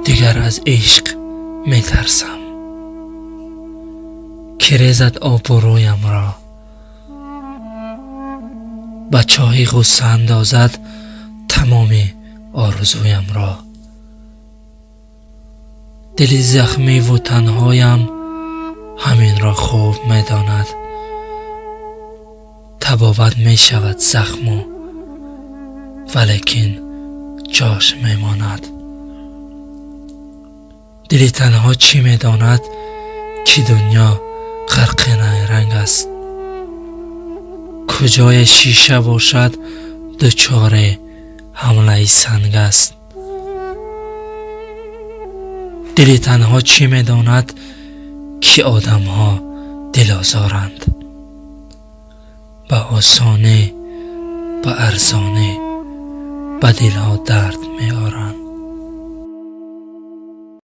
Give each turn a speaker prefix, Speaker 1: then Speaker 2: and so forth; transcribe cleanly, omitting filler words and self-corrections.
Speaker 1: دیگر از عشق می ترسم که ریزد آب و رویم را، به چاهی غصه اندازد تمام آرزویم را. دل زخمی و تنهایم همین را خوب می داند، تبابت می شود زخم ولیکن جاش می ماند. دل تنها چی می داند که دنیا غرق رنگ است، کجای شیشه باشد دچار حمله سنگ است. دل تنها چی می داند که آدم ها دل آزارند، به آسانه به ارزانه به دل ها درد می آرند.